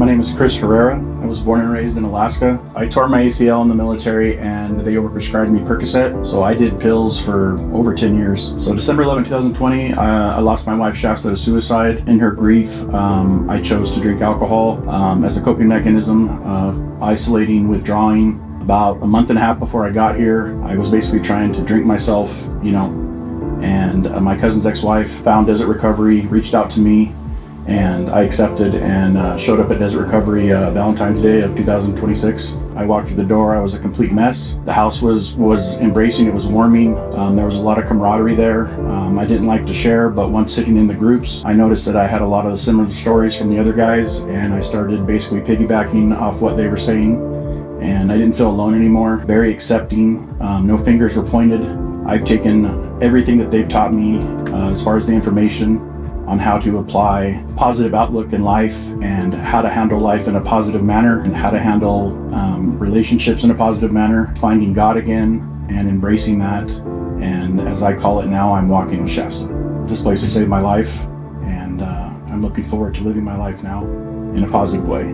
My name is Chris Herrera. I was born and raised in Alaska. I tore my ACL in the military and they overprescribed me Percocet, so I did pills for over 10 years. So December 11, 2020, I lost my wife Shasta to suicide. In her grief, I chose to drink alcohol as a coping mechanism, isolating, withdrawing. About a month and a half before I got here, I was basically trying to drink myself, and my cousin's ex-wife found Desert Recovery, reached out to me, and I accepted and showed up at Desert Recovery Valentine's Day of 2026. I walked through the door, I was a complete mess. The house was embracing, it was warming. There was a lot of camaraderie there. I didn't like to share, but once sitting in the groups, I noticed that I had a lot of the similar stories from the other guys, and I started basically piggybacking off what they were saying, and I didn't feel alone anymore. Very accepting, no fingers were pointed. I've taken everything that they've taught me as far as the information on how to apply positive outlook in life and how to handle life in a positive manner and how to handle relationships in a positive manner, finding God again and embracing that. And as I call it now, I'm walking with Shasta. This place has saved my life, and I'm looking forward to living my life now in a positive way.